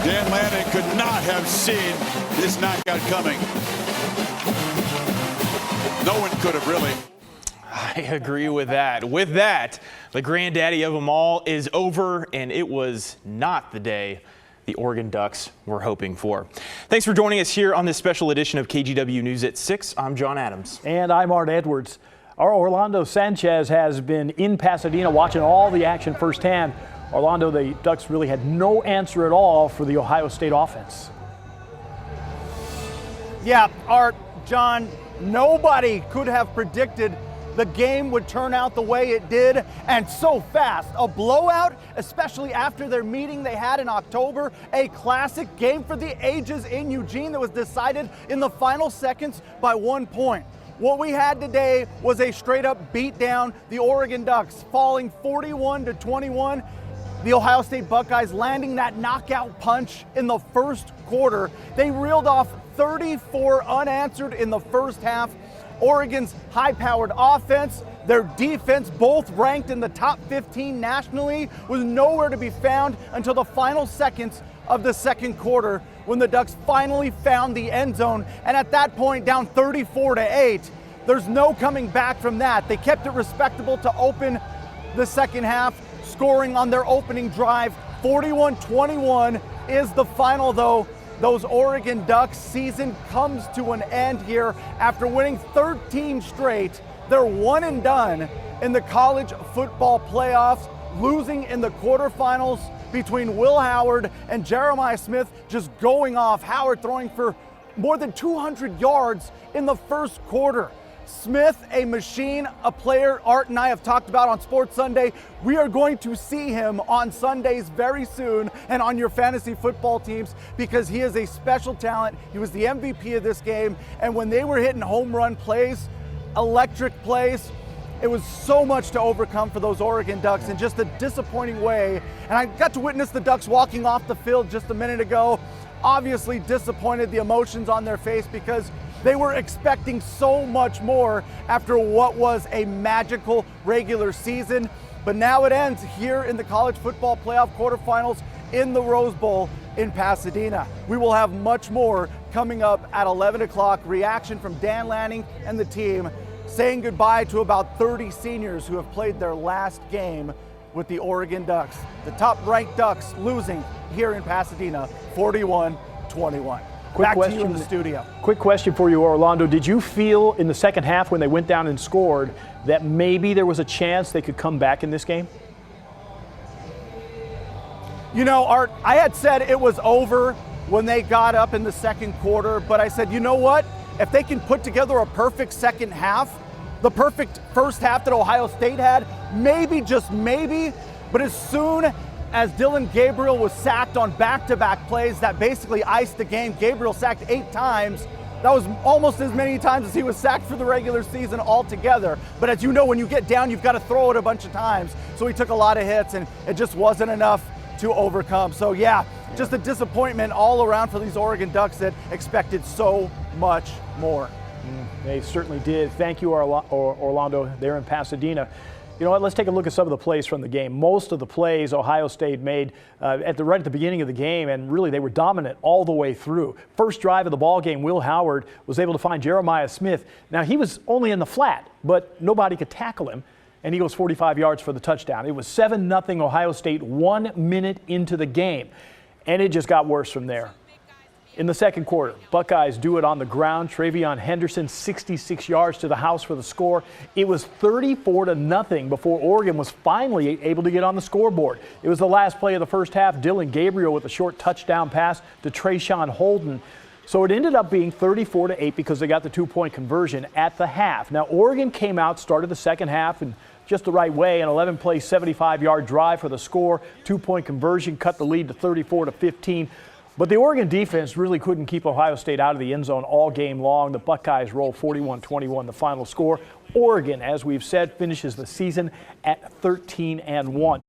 Dan Lanning could not have seen this knockout coming. No one could have, really. I agree with that. With that, the granddaddy of them all is over, and it was not the day the Oregon Ducks were hoping for. Thanks for joining us here on this special edition of KGW News at 6. I'm John Adams. And I'm Art Edwards. Our Orlando Sanchez has been in Pasadena watching all the action firsthand. Orlando, the Ducks really had no answer at all for the Ohio State offense. Yeah, Art, John, nobody could have predicted the game would turn out the way it did, and so fast. A blowout, especially after their meeting they had in October. A classic game for the ages in Eugene that was decided in the final seconds by 1 point. What we had today was a straight-up beatdown. The Oregon Ducks falling 41-21. The Ohio State Buckeyes landing that knockout punch in the first quarter. They reeled off 34 unanswered in the first half. Oregon's high-powered offense, their defense, both ranked in the top 15 nationally, was nowhere to be found until the final seconds of the second quarter when the Ducks finally found the end zone. And at that point, down 34-8, there's no coming back from that. They kept it respectable to open the second half, scoring on their opening drive. 41-21 is the final, though. Those Oregon Ducks season comes to an end here after winning 13 straight. They're one and done in the college football playoffs, losing in the quarterfinals between Will Howard and Jeremiah Smith, just going off. Howard throwing for more than 200 yards in the first quarter. Smith, a machine, a player Art and I have talked about on Sports Sunday. We are going to see him on Sundays very soon and on your fantasy football teams because he is a special talent. He was the MVP of this game, and when they were hitting home run plays, electric plays, it was so much to overcome for those Oregon Ducks in just a disappointing way. And I got to witness the Ducks walking off the field just a minute ago. Obviously disappointed, the emotions on their face, because they were expecting so much more after what was a magical regular season. But now it ends here in the college football playoff quarterfinals in the Rose Bowl in Pasadena. We will have much more coming up at 11 o'clock. Reaction from Dan Lanning and the team saying goodbye to about 30 seniors who have played their last game with the Oregon Ducks. The top-ranked Ducks losing here in Pasadena, 41-21. Back to you in the studio. Quick question for you, Orlando. Did you feel in the second half when they went down and scored that maybe there was a chance they could come back in this game? You know, Art, I had said it was over when they got up in the second quarter, but I said, you know what? If they can put together a perfect second half, the perfect first half that Ohio State had, maybe, just maybe, but as soon as Dillon Gabriel was sacked on back-to-back plays that basically iced the game. Gabriel sacked 8 times. That was almost as many times as he was sacked for the regular season altogether. But as you know, when you get down, you've got to throw it a bunch of times. So he took a lot of hits, and it just wasn't enough to overcome. So yeah, just a disappointment all around for these Oregon Ducks that expected so much more. They certainly did. Thank you, Orlando, there in Pasadena. You know what, let's take a look at some of the plays from the game. Most of the plays Ohio State made right at the beginning of the game, and really they were dominant all the way through. First drive of the ball game, Will Howard was able to find Jeremiah Smith. Now, he was only in the flat, but nobody could tackle him, and he goes 45 yards for the touchdown. It was 7-0 Ohio State 1 minute into the game, and it just got worse from there. In the second quarter, Buckeyes do it on the ground. Travion Henderson, 66 yards to the house for the score. It was 34-0 before Oregon was finally able to get on the scoreboard. It was the last play of the first half. Dillon Gabriel with a short touchdown pass to Trayshawn Holden. So it ended up being 34-8 because they got the 2-point conversion at the half. Now, Oregon came out, started the second half in just the right way. An 11-play, 75-yard drive for the score. 2-point conversion cut the lead to 34-15. But the Oregon defense really couldn't keep Ohio State out of the end zone all game long. The Buckeyes roll 41-21, the final score. Oregon, as we've said, finishes the season at 13-1.